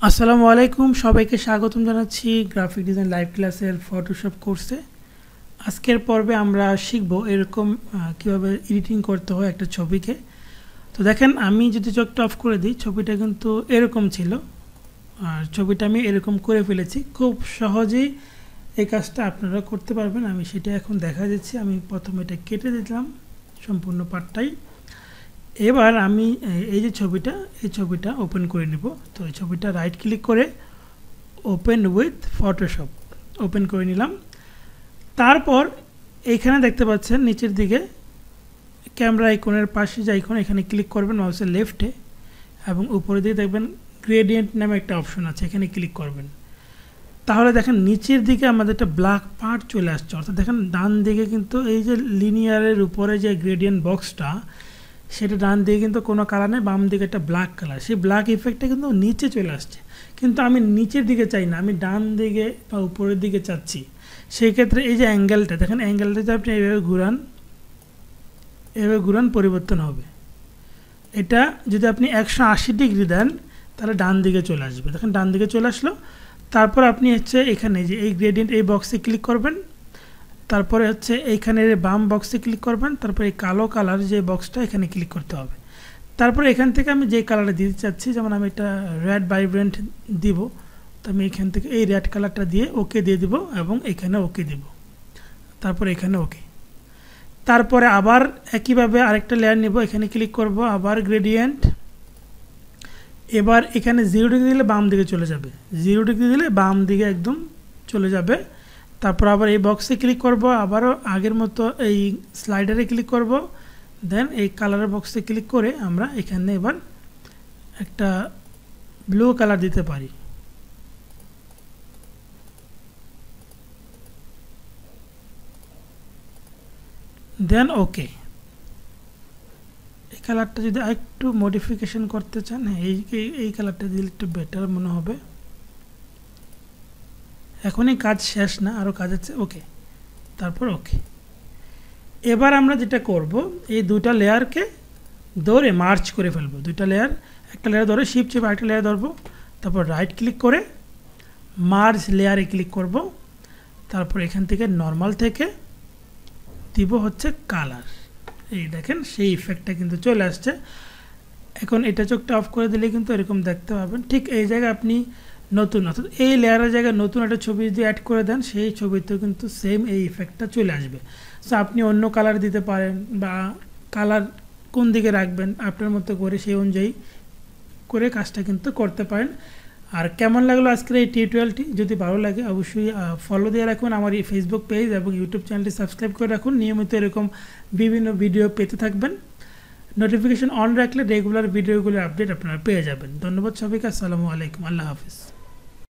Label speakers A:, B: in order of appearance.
A: আসসালামু আলাইকুম, সবাইকে স্বাগতম জানাচ্ছি গ্রাফিক ডিজাইন লাইভ ক্লাসের ফটোশপ কোর্সে। আজকের পর্বে আমরা শিখব এরকম কিভাবে এডিটিং করতে হয় একটা ছবিকে। তো দেখেন, আমি যদি চোখটা অফ করে দিই, ছবিটা কিন্তু এরকম ছিল, আর ছবিটা আমি এরকম করে ফেলেছি। খুব সহজেই এই কাজটা আপনারা করতে পারবেন। আমি সেটা এখন দেখা যাচ্ছে। আমি প্রথমে এটা কেটে দিলাম সম্পূর্ণ পার্টটাই। এবার আমি এই যে ছবিটা ওপেন করে নেব। তো এই ছবিটা রাইট ক্লিক করে ওপেন উইথ ফটোশপ ওপেন করে নিলাম। তারপর এইখানে দেখতে পাচ্ছেন নিচের দিকে ক্যামেরা আইকনের পাশে যে আইকন, এখানে ক্লিক করবেন মাউসের লেফটে, এবং উপরে দিকে দেখবেন গ্রেডিয়েন্ট নামে একটা অপশন আছে, এখানে ক্লিক করবেন। তাহলে দেখেন নিচের দিকে আমাদের একটা ব্ল্যাক পার্ট চলে আসছে। অর্থাৎ দেখেন ডান দিকে কিন্তু এই যে লিনিয়ারের উপরে যে গ্রেডিয়েন্ট বক্সটা, সেটা ডান দিকে কিন্তু কোনো কালার নেই, বাম দিকে একটা ব্ল্যাক কালার। সেই ব্ল্যাক ইফেক্টটা কিন্তু নিচে চলে আসছে, কিন্তু আমি নিচের দিকে চাই না, আমি ডান দিকে বা উপরের দিকে চাচ্ছি। সেই ক্ষেত্রে এই যে অ্যাঙ্গেলটা দেখেন, অ্যাঙ্গেলটা যদি আপনি এভাবে ঘুরান পরিবর্তন হবে। এটা যদি আপনি 180 ডিগ্রি দেন তাহলে ডান দিকে চলে আসবে। দেখেন ডান দিকে চলে আসলো। তারপর আপনি এখানে যে এই গ্রেডিয়েন্ট এই বক্সে ক্লিক করবেন। তারপরে এইখানে বাম বক্সে ক্লিক করবেন। তারপরে এই কালো কালার যে বক্সটা, এখানে ক্লিক করতে হবে। তারপরে এখান থেকে আমি যে কালারটা দিতে চাচ্ছি, যেমন আমি এটা রেড ভাইব্রেন্ট দিব, তো আমি এখান থেকে এই রেড কালারটা দিয়ে ওকে দিয়ে দিব, এবং এখানে ওকে দিব, তারপরে এখানে ওকে। তারপরে আবার একইভাবে আরেকটা লেয়ার নেব, এখানে ক্লিক করব, আবার গ্রেডিয়েন্ট। এবার এখানে 0 ডিগ্রি দিলে বাম দিকে চলে যাবে, 0 ডিগ্রি দিলে বাম দিকে একদম চলে যাবে। তারপর আবার এই বক্সে ক্লিক করব, আবারও আগের মতো এই স্লাইডারে ক্লিক করব, দেন এই কালারের বক্সে ক্লিক করে আমরা এখানে এবার একটা ব্লু কালার দিতে পারি। দেন ওকে। এই কালারটা যদি একটু মডিফিকেশন করতে চান, হ্যাঁ, এই কালারটা দিলে একটু বেটার মনে হবে। এখনই কাজ শেষ না, আরও কাজ আছে। ওকে, তারপর ওকে। এবার আমরা যেটা করব, এই দুটা লেয়ারকে ধরে মার্চ করে ফেলবো। দুইটা লেয়ার, একটা লেয়ার ধরে শিফট চেপে আরেকটা লেয়ার ধরবো, তারপর রাইট ক্লিক করে মার্জ লেয়ারে ক্লিক করব। তারপর এখান থেকে নর্মাল থেকে দিব কালার। এই দেখেন সেই ইফেক্টটা কিন্তু চলে আসছে। এখন এটা চোখটা অফ করে দিলে কিন্তু এরকম দেখতে পাবেন। ঠিক এই জায়গায় আপনি নতুন, অর্থাৎ এই লেয়ারের জায়গায় নতুন একটা ছবি যদি অ্যাড করে দেন, সেই ছবিতেও কিন্তু সেম এই ইফেক্টটা চলে আসবে। সো আপনি অন্য কালার দিতে পারেন, বা কালার কোন দিকে রাখবেন আপনার মতো করে সেই অনুযায়ী করে কাজটা কিন্তু করতে পারেন। আর কেমন লাগলো আজকের এই টিউটোরিয়ালটি? যদি ভালো লাগে অবশ্যই ফলো দিয়ে রাখুন আমার এই ফেসবুক পেজ এবং ইউটিউব চ্যানেলটি সাবস্ক্রাইব করে রাখুন। নিয়মিত এরকম বিভিন্ন ভিডিও পেতে থাকবেন। নোটিফিকেশন অন রাখলে রেগুলার ভিডিওগুলোর আপডেট আপনারা পেয়ে যাবেন। ধন্যবাদ সবাইকে। আসসালামু আলাইকুম, আল্লাহ হাফিজ।